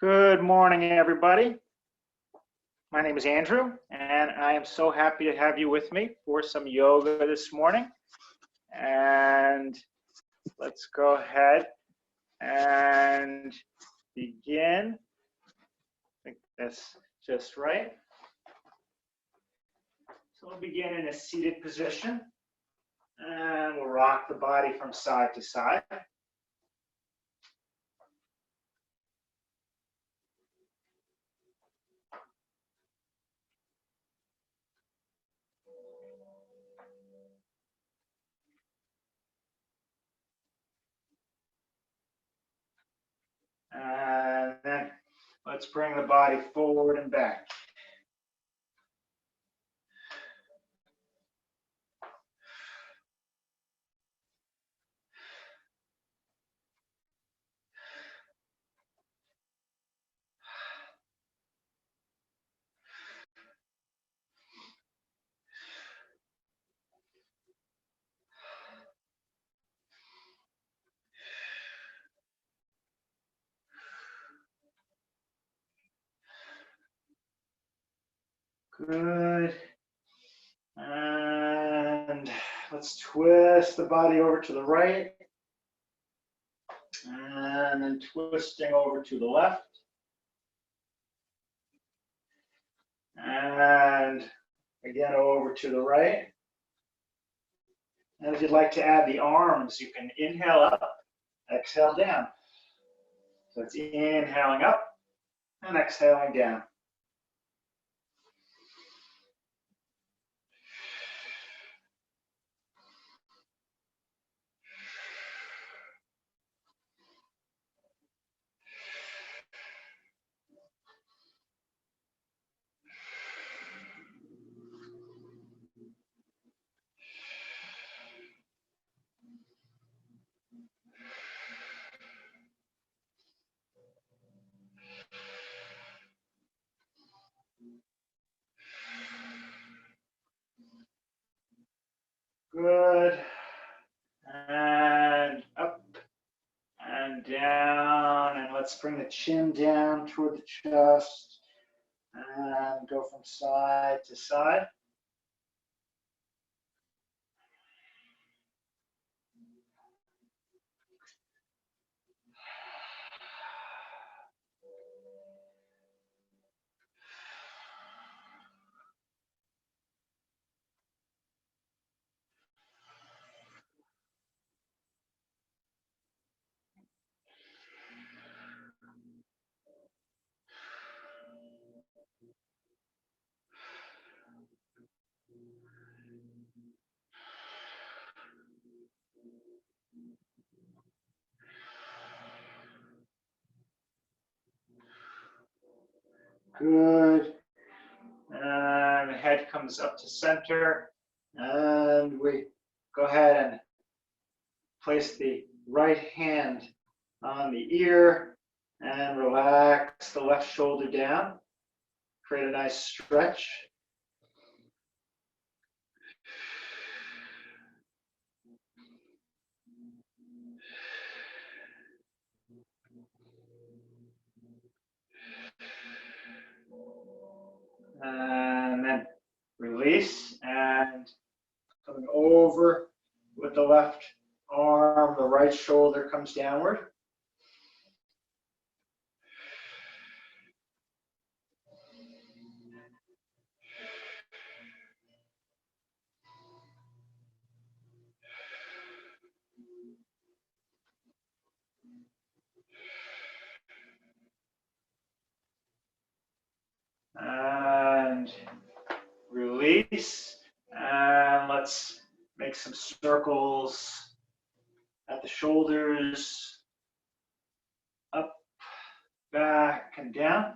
Good morning, everybody. My name is Andrew, and I am so happy to have you with me for some yoga this morning. And let's go ahead and begin. I think that's just right. So we'll begin in a seated position, and we'll rock the body from side to side. And then let's bring the body forward and back. Good. And let's twist the body over to the right. And then twisting over to the left. And again, over to the right. And if you'd like to add the arms, you can inhale up, exhale down. So it's inhaling up and exhaling down. Good. And up and down. And let's bring the chin down toward the chest and go from side to side. Good. And the head comes up to center. And we go ahead and place the right hand on the ear and relax the left shoulder down. Create a nice stretch. And then release, and coming over with the left arm, the right shoulder comes downward. And release, and let's make some circles at the shoulders, up, back, and down.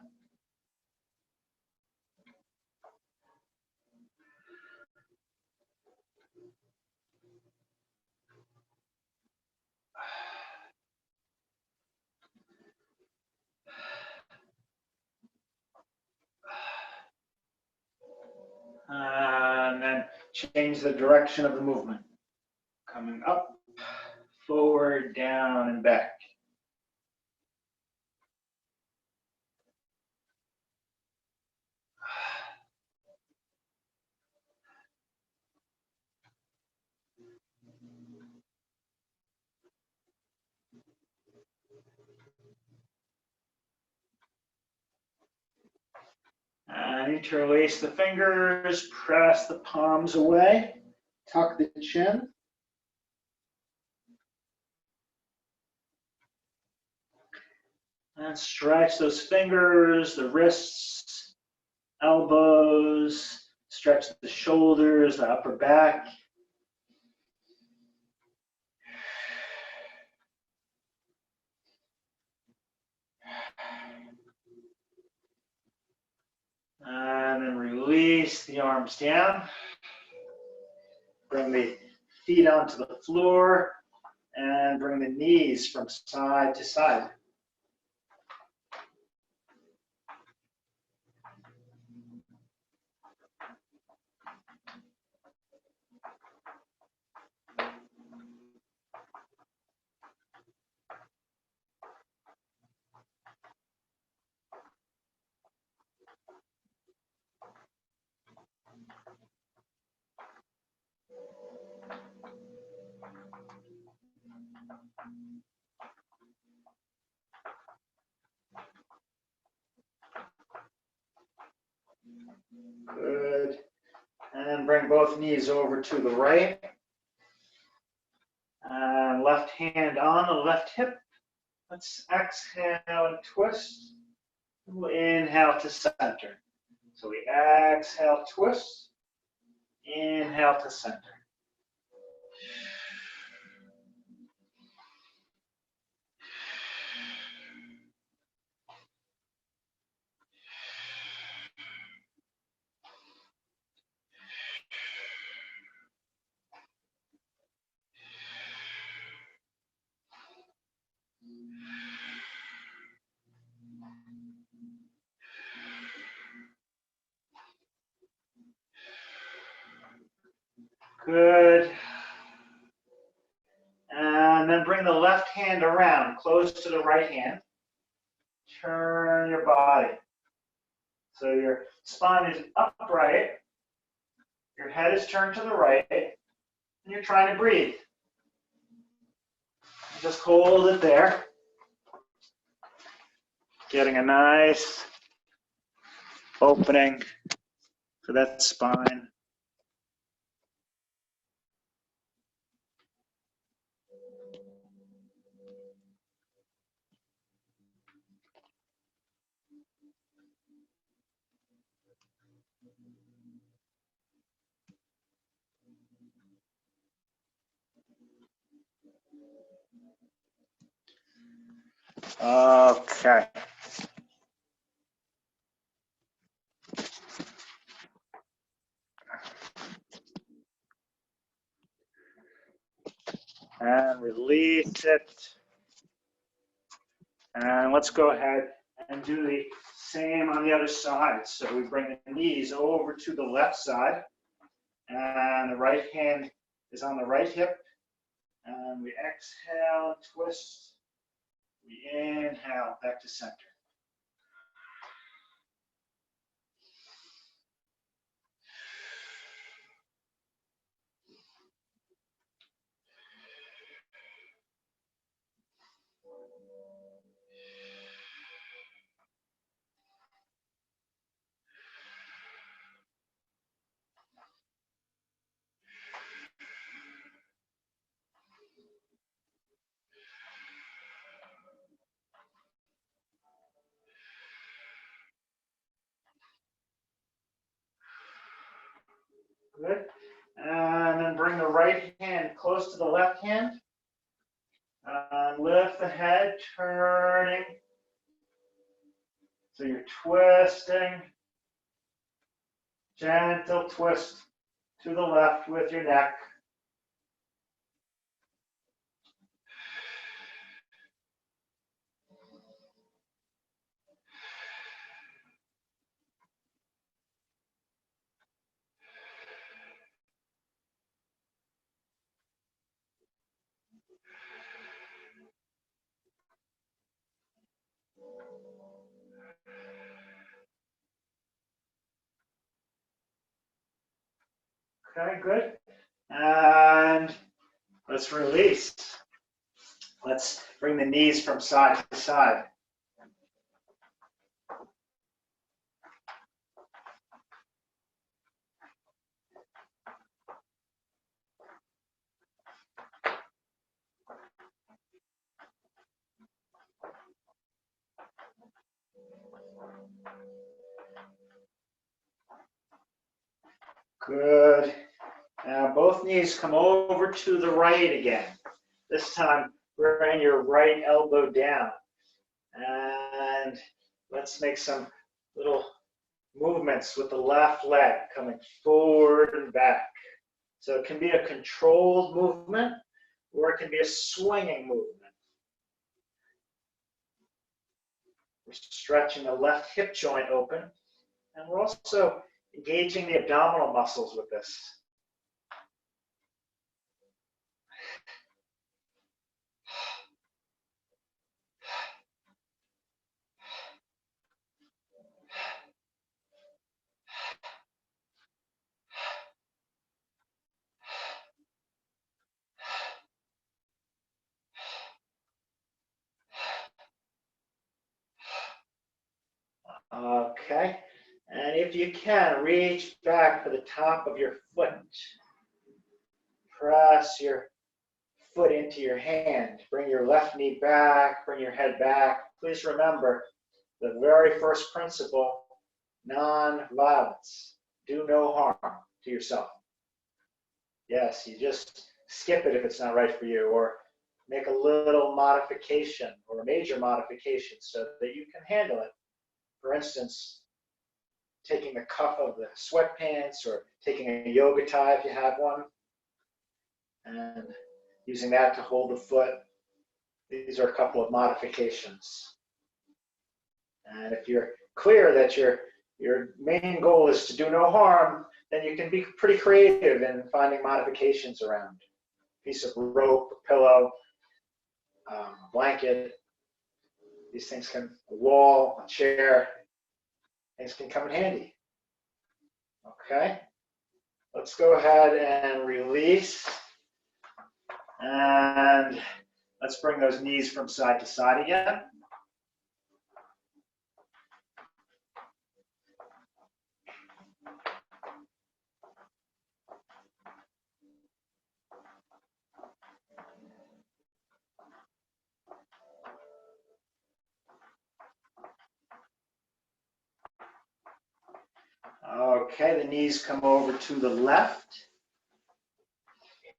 And then change the direction of the movement. Coming up, forward, down, and back. And interlace the fingers, press the palms away, tuck the chin. And stretch those fingers, the wrists, elbows, stretch the shoulders, the upper back. And then release the arms down. Bring the feet onto the floor and bring the knees from side to side. Good. And bring both knees over to the right. And left hand on the left hip. Let's exhale and twist. We'll inhale to center. So we exhale, twist. Inhale to center. Good. And then bring the left hand around, close to the right hand. Turn your body. So your spine is upright, your head is turned to the right, and you're trying to breathe. Just hold it there. Getting a nice opening for that spine. Okay. And release it. And let's go ahead and do the same on the other side. So we bring the knees over to the left side, and the right hand is on the right hip. And we exhale, twist. We inhale, back to center. Good. And then bring the right hand close to the left hand. Lift the head, turning. So you're twisting. Gentle twist to the left with your neck. Okay, good. And let's release. Let's bring the knees from side to side. Good. Now both knees come over to the right again. This time bring your right elbow down. And let's make some little movements with the left leg coming forward and back. So it can be a controlled movement or it can be a swinging movement. We're stretching the left hip joint open, and we're also engaging the abdominal muscles with this. Okay, and if you can, reach back for the top of your foot. Press your foot into your hand. Bring your left knee back, bring your head back. Please remember the very first principle, non-violence. Do no harm to yourself. Yes, you just skip it if it's not right for you, or make a little modification or a major modification so that you can handle it. For instance, taking the cuff of the sweatpants or taking a yoga tie if you have one, and using that to hold the foot. These are a couple of modifications. And if you're clear that your main goal is to do no harm, then you can be pretty creative in finding modifications around. A piece of rope, a pillow, a blanket. These things can, a wall, a chair, things can come in handy. Okay, let's go ahead and release. And let's bring those knees from side to side again. Okay, the knees come over to the left.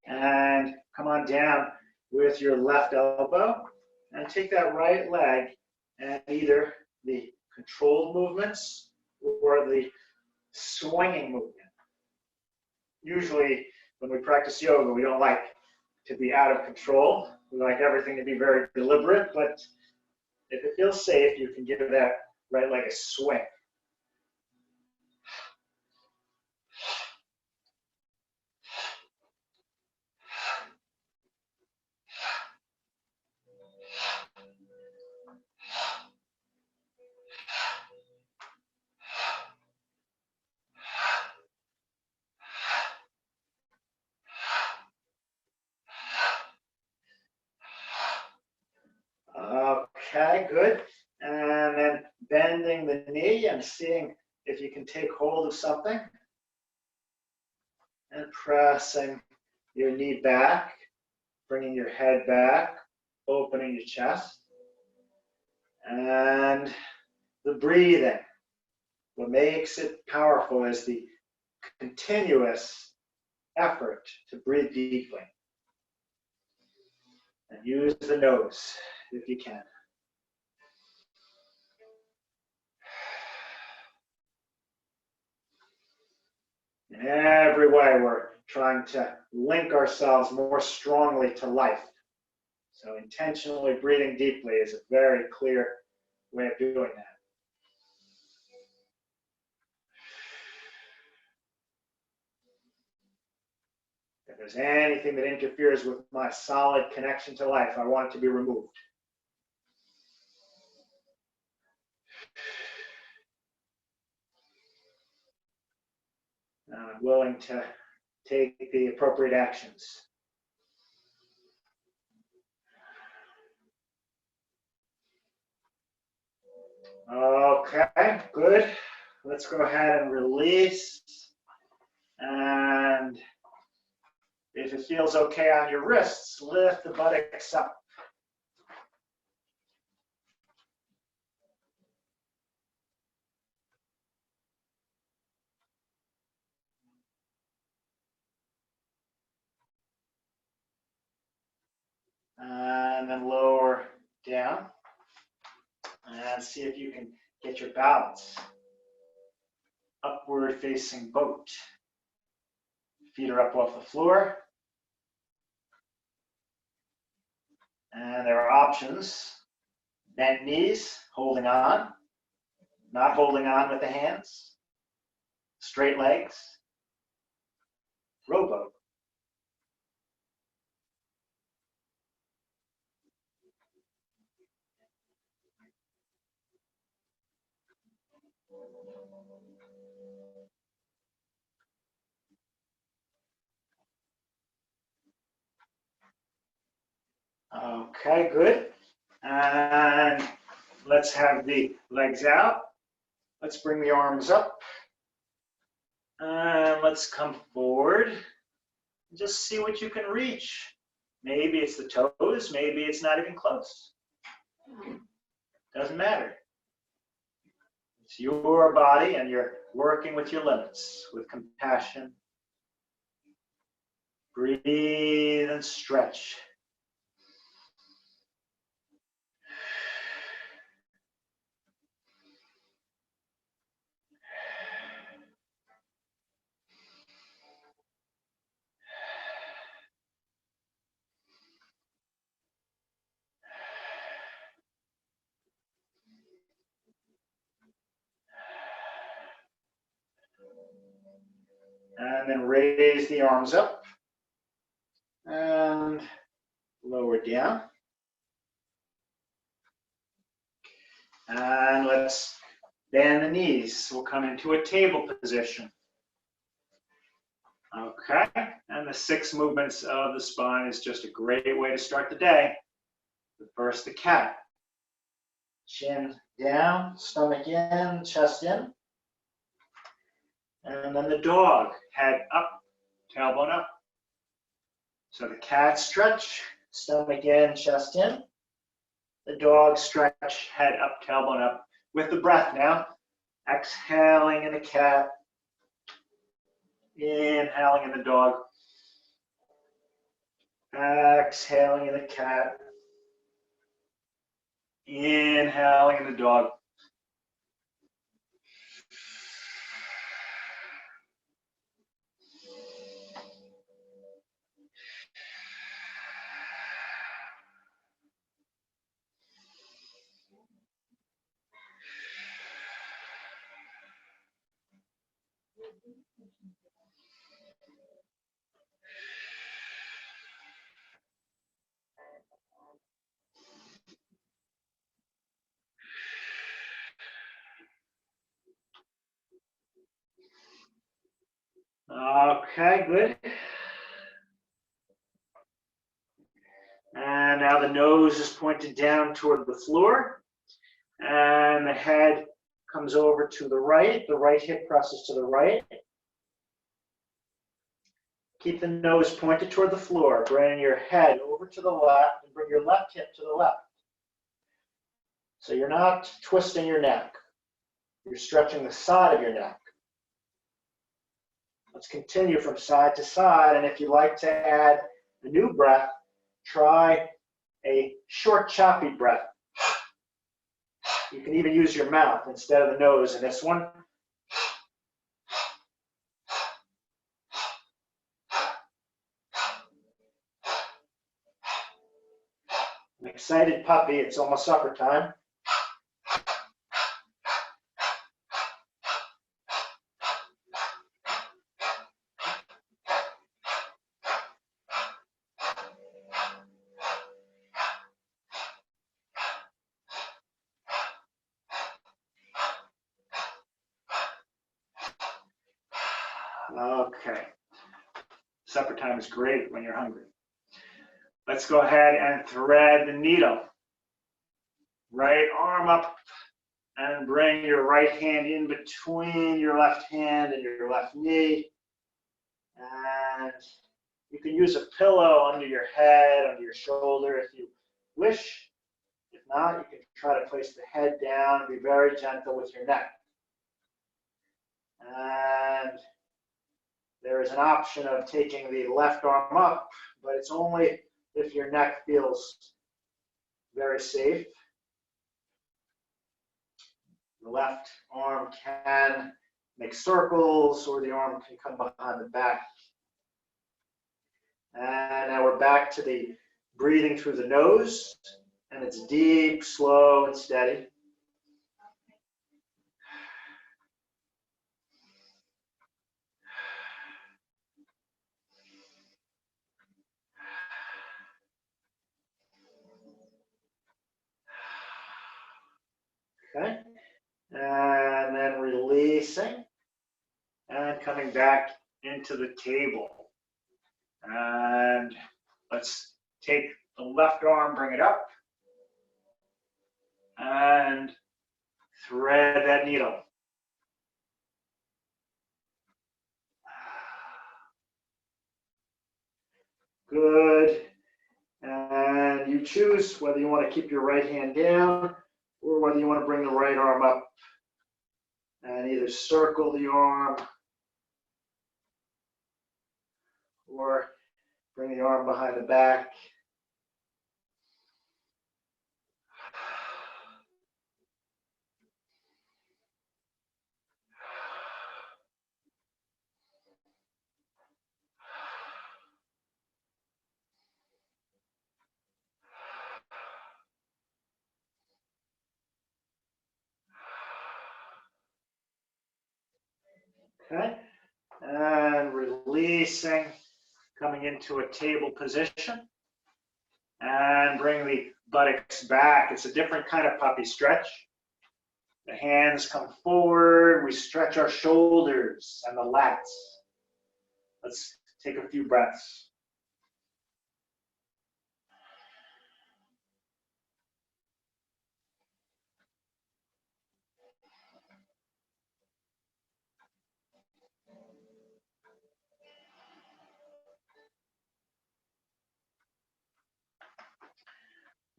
And come on down with your left elbow. And take that right leg and either the controlled movements or the swinging movement. Usually when we practice yoga, we don't like to be out of control. We like everything to be very deliberate, but if it feels safe, you can give that right leg a swing. Okay, good. And then bending the knee and seeing if you can take hold of something. And pressing your knee back, bringing your head back, opening your chest. And the breathing. What makes it powerful is the continuous effort to breathe deeply. And use the nose if you can. In every way, we're trying to link ourselves more strongly to life. So intentionally breathing deeply is a very clear way of doing that. If there's anything that interferes with my solid connection to life, I want it to be removed. And I'm willing to take the appropriate actions. Okay, good. Let's go ahead and release. And if it feels okay on your wrists, lift the buttocks up. And then lower down. And see if you can get your balance. Upward facing boat. Feet are up off the floor. And there are options. Bent knees, holding on. Not holding on with the hands. Straight legs. Rowboat. Okay, good. And let's have the legs out. Let's bring the arms up. And let's come forward. Just see what you can reach. Maybe it's the toes, maybe it's not even close. Doesn't matter. It's your body and you're working with your limits, with compassion. Breathe and stretch. And then raise the arms up and lower down. And let's bend the knees. We'll come into a table position. Okay, and the 6 movements of the spine is just a great way to start the day. First, the cat. Chin down, stomach in, chest in. And then the dog, head up, tailbone up. So the cat stretch, stomach in, chest in. The dog stretch, head up, tailbone up. With the breath now, exhaling in the cat, inhaling in the dog, exhaling in the cat, inhaling in the dog. Okay, good. And now the nose is pointed down toward the floor. And the head comes over to the right hip presses to the right. Keep the nose pointed toward the floor. Bring your head over to the left and bring your left hip to the left. So you're not twisting your neck. You're stretching the side of your neck. Let's continue from side to side. And if you like to add a new breath, try a short, choppy breath. You can even use your mouth instead of the nose in this one. An excited puppy, it's almost supper time. Okay. Supper time is great when you're hungry. Let's go ahead and thread the needle. Right arm up and bring your right hand in between your left hand and your left knee. And you can use a pillow under your head, under your shoulder if you wish. If not, you can try to place the head down and be very gentle with your neck. And there is an option of taking the left arm up, but it's only if your neck feels very safe. The left arm can make circles, or the arm can come behind the back. And now we're back to the breathing through the nose, and it's deep, slow, and steady. Okay, and then releasing and coming back into the table. And let's take the left arm, bring it up, and thread that needle. Good. And you choose whether you want to keep your right hand down or whether you want to bring the right arm up and either circle the arm or bring the arm behind the back. Okay, and releasing, coming into a table position, and bring the buttocks back. It's a different kind of puppy stretch. The hands come forward, we stretch our shoulders and the lats. Let's take a few breaths.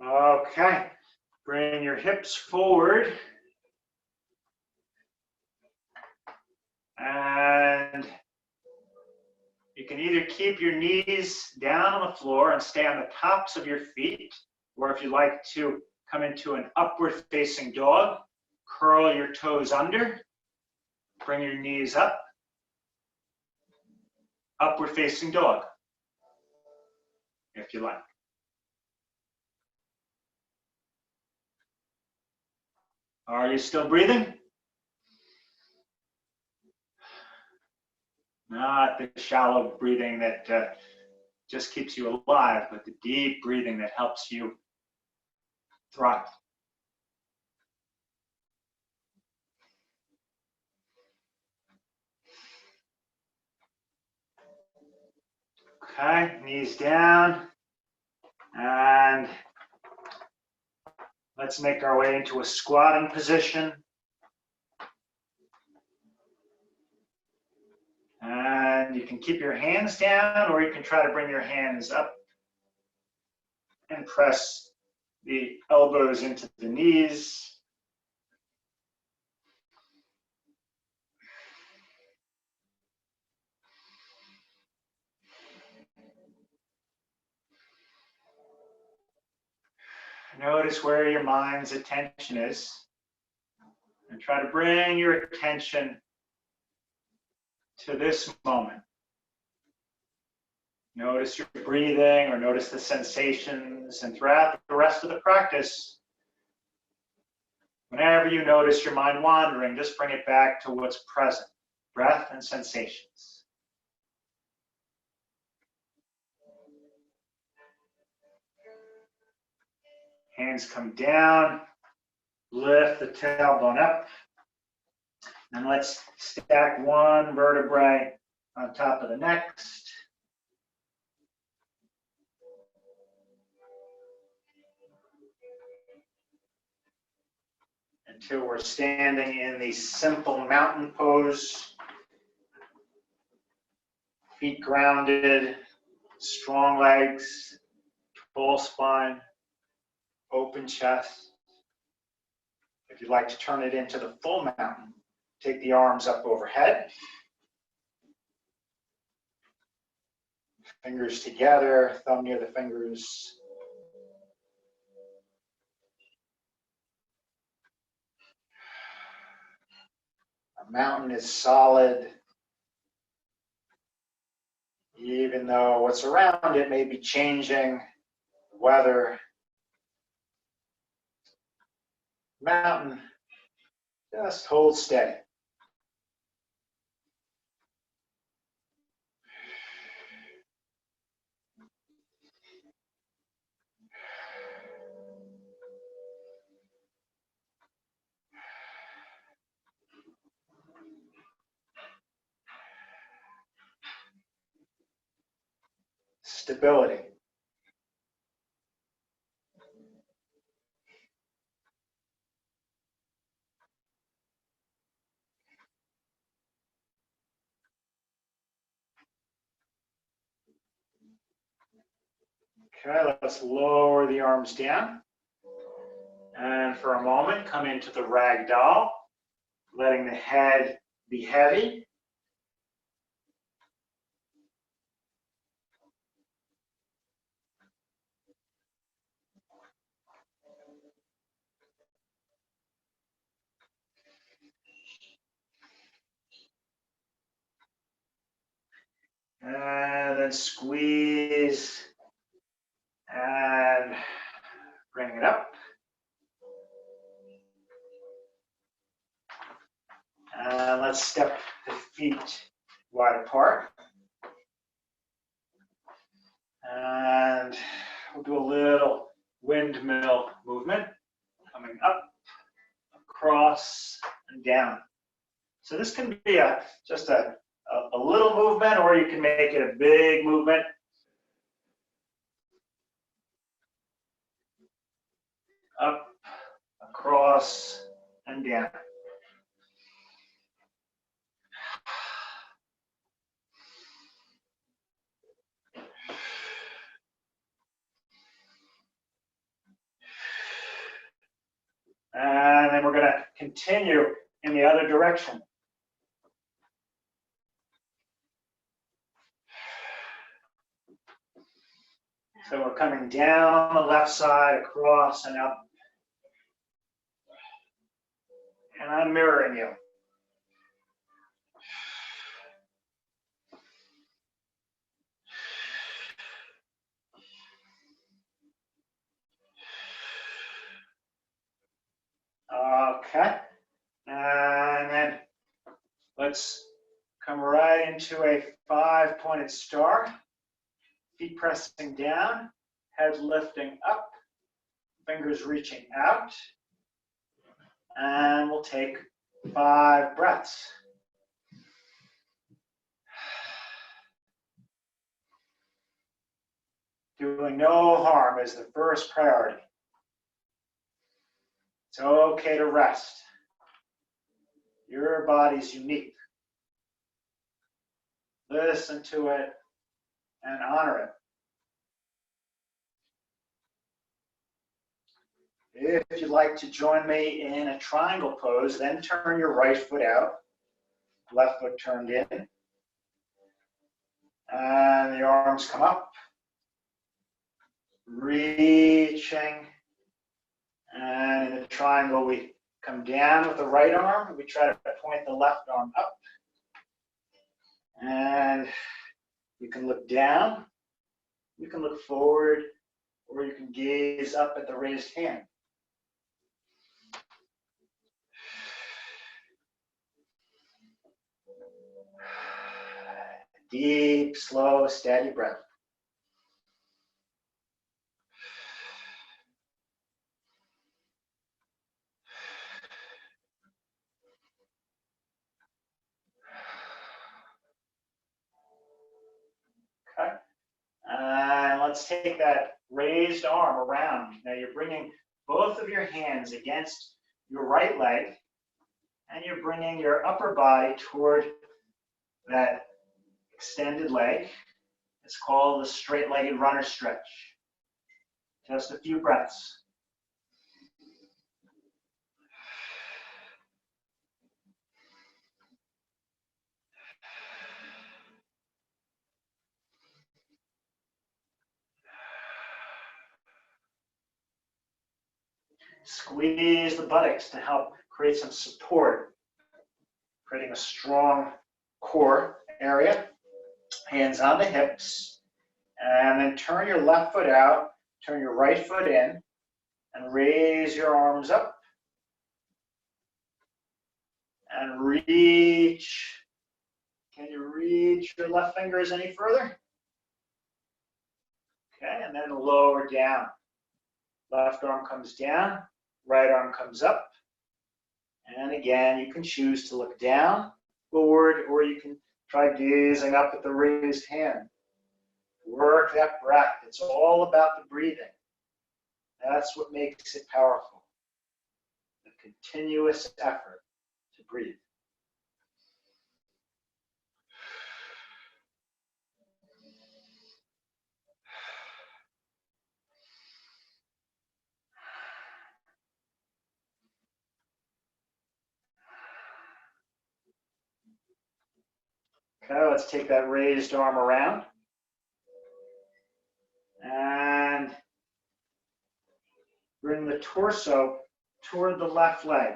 Okay, bring your hips forward. And you can either keep your knees down on the floor and stay on the tops of your feet, or if you like to come into an upward facing dog, curl your toes under, bring your knees up, upward facing dog, if you like. Are you still breathing? Not the shallow breathing that just keeps you alive, but the deep breathing that helps you thrive. Okay, knees down, and let's make our way into a squatting position. And you can keep your hands down, or you can try to bring your hands up and press the elbows into the knees. Notice where your mind's attention is, and try to bring your attention to this moment. Notice your breathing, or notice the sensations, and throughout the rest of the practice, whenever you notice your mind wandering, just bring it back to what's present, breath and sensations. Hands come down, lift the tailbone up, and let's stack one vertebrae on top of the next. Until we're standing in the simple mountain pose. Feet grounded, strong legs, full spine, open chest. If you'd like to turn it into the full mountain, take the arms up overhead. Fingers together, thumb near the fingers. A mountain is solid, even though what's around it may be changing, weather. Mountain just holds steady. Stability. Okay, let's lower the arms down. And for a moment, come into the ragdoll, letting the head be heavy. And then squeeze and bring it up. And let's step the feet wide apart. And we'll do a little windmill movement, coming up, across, and down. So this can be just a little movement, or you can make it a big movement. Up, across, and down. And then we're going to continue in the other direction. So we're coming down on the left side, across and up. And I'm mirroring you. Okay. And then let's come right into a 5-pointed star. Feet pressing down, head lifting up, fingers reaching out. And we'll take 5 breaths. Doing no harm is the first priority. It's okay to rest. Your body's unique. Listen to it and honor it. If you'd like to join me in a triangle pose, then turn your right foot out, left foot turned in, and the arms come up, reaching, and in the triangle we come down with the right arm, we try to point the left arm up, and you can look down, you can look forward, or you can gaze up at the raised hand. Deep, slow, steady breath. Okay. And let's take that raised arm around. Now you're bringing both of your hands against your right leg, and you're bringing your upper body toward that extended leg. It's called the straight-legged runner stretch. Just a few breaths. Squeeze the buttocks to help create some support creating a strong core area. Hands on the hips, and then turn your left foot out, turn your right foot in, and raise your arms up. And reach. Can you reach your left fingers any further? Okay, and then lower down. Left arm comes down, right arm comes up. And again, you can choose to look down, forward, or you can try gazing up at the raised hand. Work that breath. It's all about the breathing. That's what makes it powerful. The continuous effort to breathe. Okay, let's take that raised arm around. And bring the torso toward the left leg.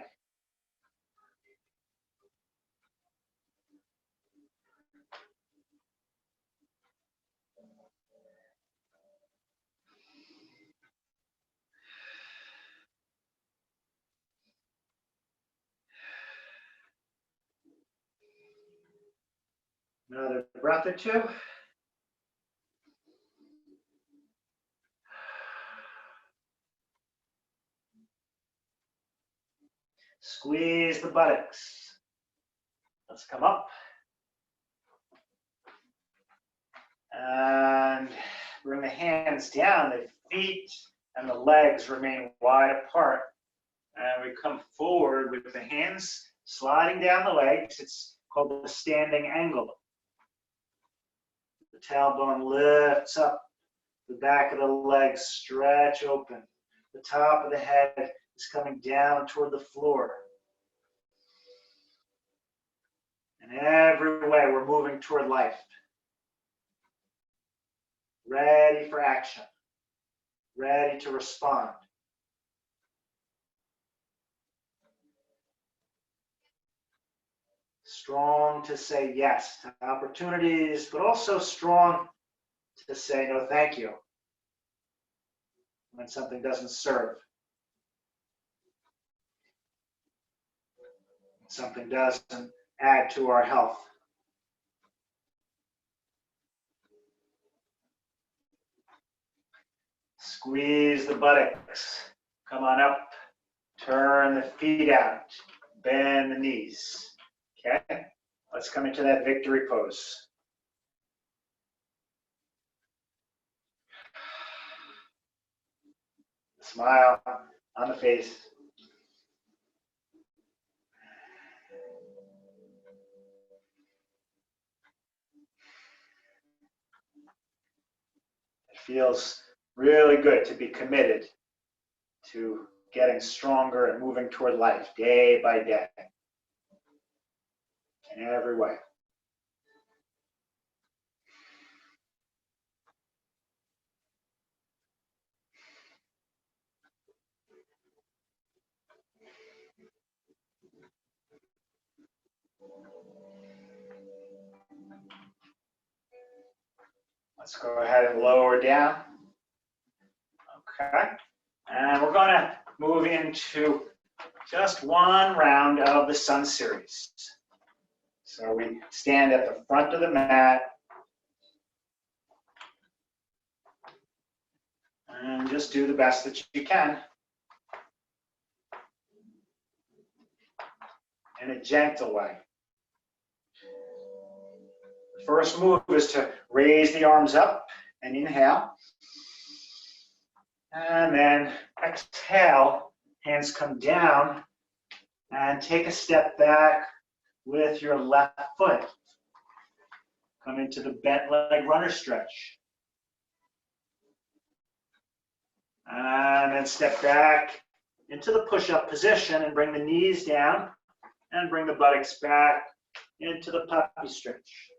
Another breath or two. Squeeze the buttocks. Let's come up. And bring the hands down. The feet and the legs remain wide apart. And we come forward with the hands sliding down the legs. It's called the standing angle. The tailbone lifts up. The back of the legs stretch open. The top of the head is coming down toward the floor. And every way we're moving toward life. Ready for action. Ready to respond. Strong to say yes to opportunities, but also strong to say no thank you when something doesn't serve. When something doesn't add to our health. Squeeze the buttocks. Come on up. Turn the feet out. Bend the knees. Okay, let's come into that victory pose. Smile on the face. It feels really good to be committed to getting stronger and moving toward life day by day. In every way. Let's go ahead and lower down. Okay. And we're going to move into just one round of the Sun Series. So we stand at the front of the mat and just do the best that you can in a gentle way. The first move is to raise the arms up and inhale. And then exhale, hands come down and take a step back with your left foot. Come into the bent leg runner stretch. And then step back into the push-up position and bring the knees down and bring the buttocks back into the puppy stretch.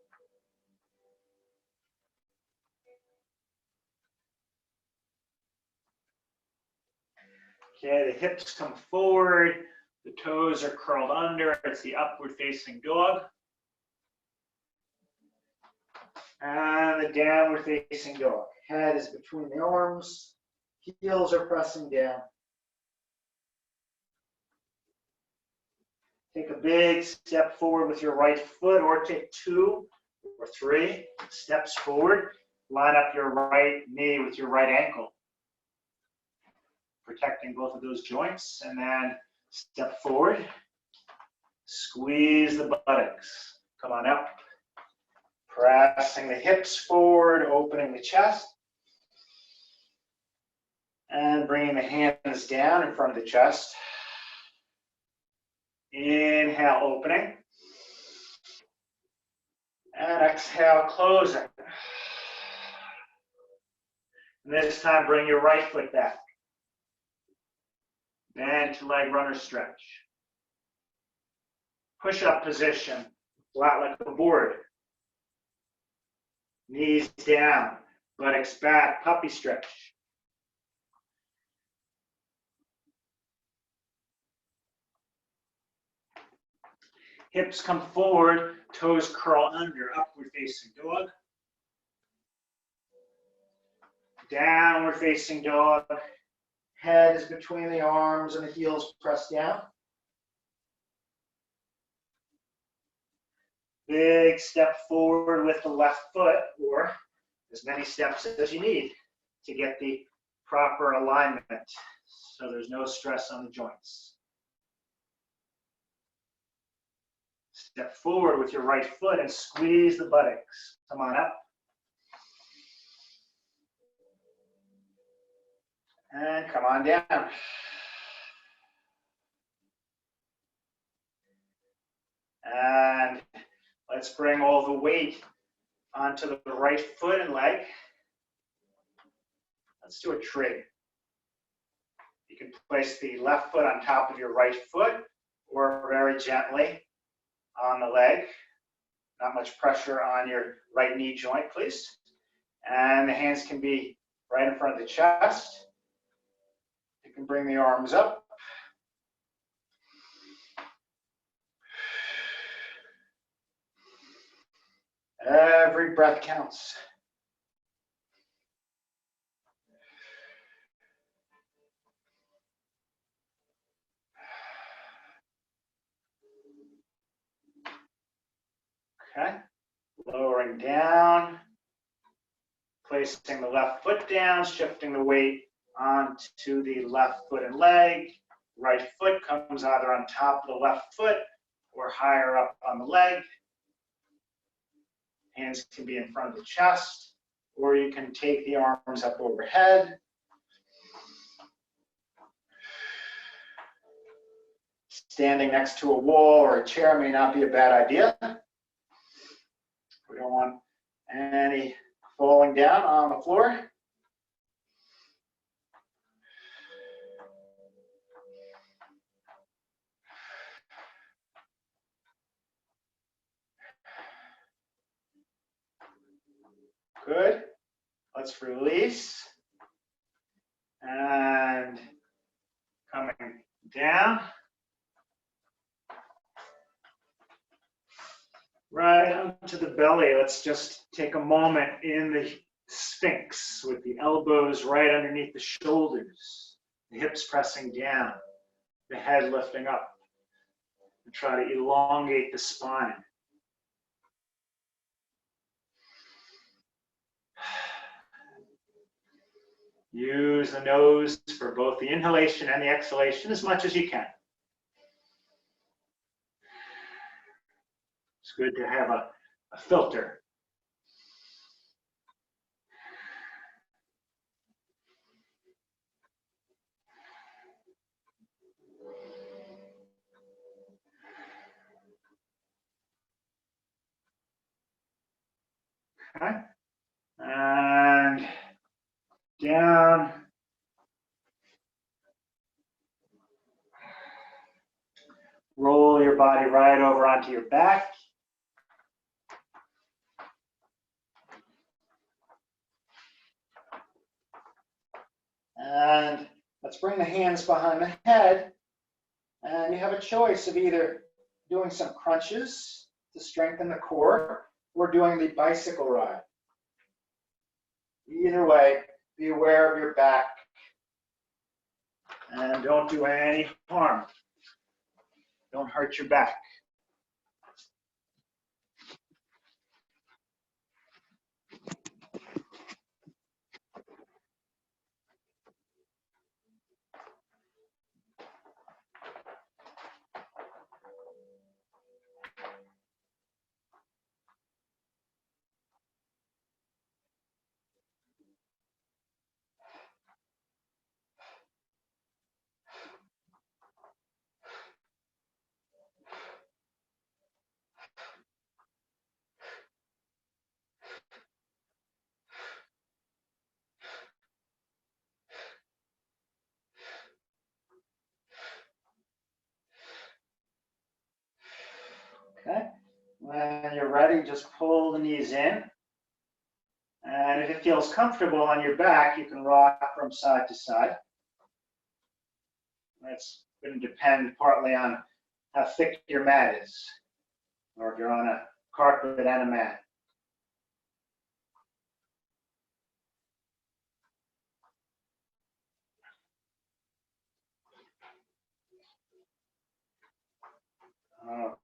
Okay, the hips come forward. The toes are curled under. It's the upward facing dog. And the downward facing dog. Head is between the arms. Heels are pressing down. Take a big step forward with your right foot, or take 2 or 3 steps forward. Line up your right knee with your right ankle, protecting both of those joints, and then step forward. Squeeze the buttocks. Come on up. Pressing the hips forward, opening the chest. And bringing the hands down in front of the chest. Inhale, opening. And exhale, closing. And this time, bring your right foot back. And to leg runner stretch. Push-up position, flat like a board. Knees down, buttocks back, puppy stretch. Hips come forward, toes curl under, upward facing dog. Downward facing dog. Head is between the arms and the heels pressed down. Big step forward with the left foot, or as many steps as you need to get the proper alignment, so there's no stress on the joints. Step forward with your right foot and squeeze the buttocks. Come on up. And come on down. And let's bring all the weight onto the right foot and leg. Let's do a tree. You can place the left foot on top of your right foot, or very gently on the leg. Not much pressure on your right knee joint, please. And the hands can be right in front of the chest. You can bring the arms up. Every breath counts. Okay, lowering down, placing the left foot down, shifting the weight onto the left foot and leg. Right foot comes either on top of the left foot or higher up on the leg. Hands can be in front of the chest, or you can take the arms up overhead. Standing next to a wall or a chair may not be a bad idea. We don't want any falling down on the floor. Good. Let's release. And coming down. Right onto the belly. Let's just take a moment in the Sphinx with the elbows right underneath the shoulders, the hips pressing down, the head lifting up. And try to elongate the spine. Use the nose for both the inhalation and the exhalation as much as you can. It's good to have a filter. Okay. And down. Roll your body right over onto your back. And let's bring the hands behind the head. And you have a choice of either doing some crunches to strengthen the core or doing the bicycle ride. Either way, be aware of your back and don't do any harm. Don't hurt your back. Okay, when you're ready, just pull the knees in. And if it feels comfortable on your back, you can rock from side to side. That's going to depend partly on how thick your mat is, or if you're on a carpet and a mat.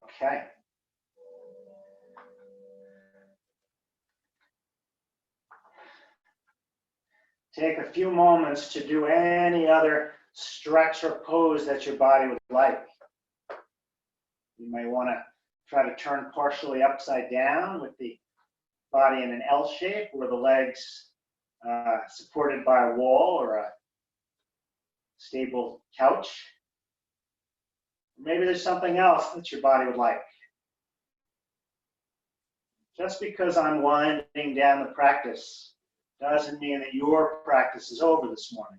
Okay. Take a few moments to do any other stretch or pose that your body would like. You may want to try to turn partially upside down with the body in an L shape, or the legs supported by a wall or a stable couch. Maybe there's something else that your body would like. Just because I'm winding down the practice doesn't mean that your practice is over this morning.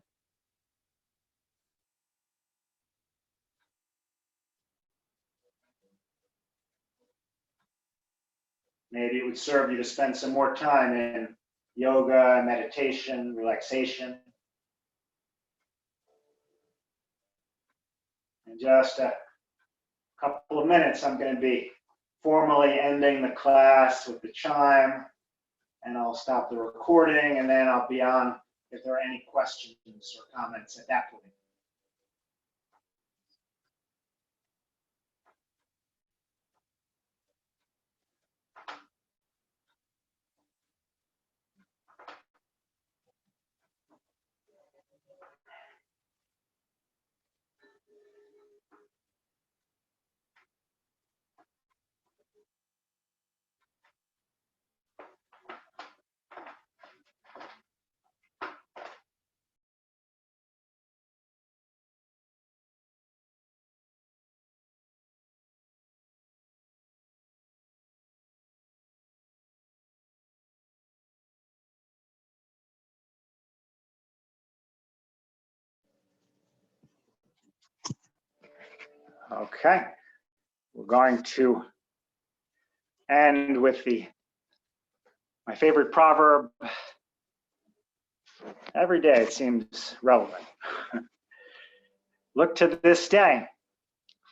Maybe it would serve you to spend some more time in yoga, meditation, relaxation. In just a couple of minutes, I'm going to be formally ending the class with the chime, and I'll stop the recording, and then I'll be on if there are any questions or comments at that point. Okay, we're going to end with my favorite proverb. Every day it seems relevant. Look to this day,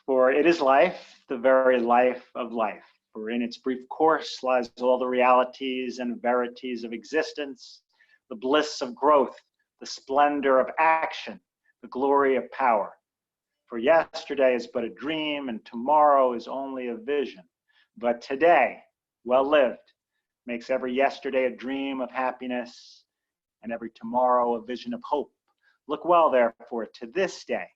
for it is life, the very life of life. For in its brief course lies all the realities and verities of existence, the bliss of growth, the splendor of action, the glory of power. For yesterday is but a dream, and tomorrow is only a vision. But today, well lived, makes every yesterday a dream of happiness, and every tomorrow a vision of hope. Look well, therefore, to this day,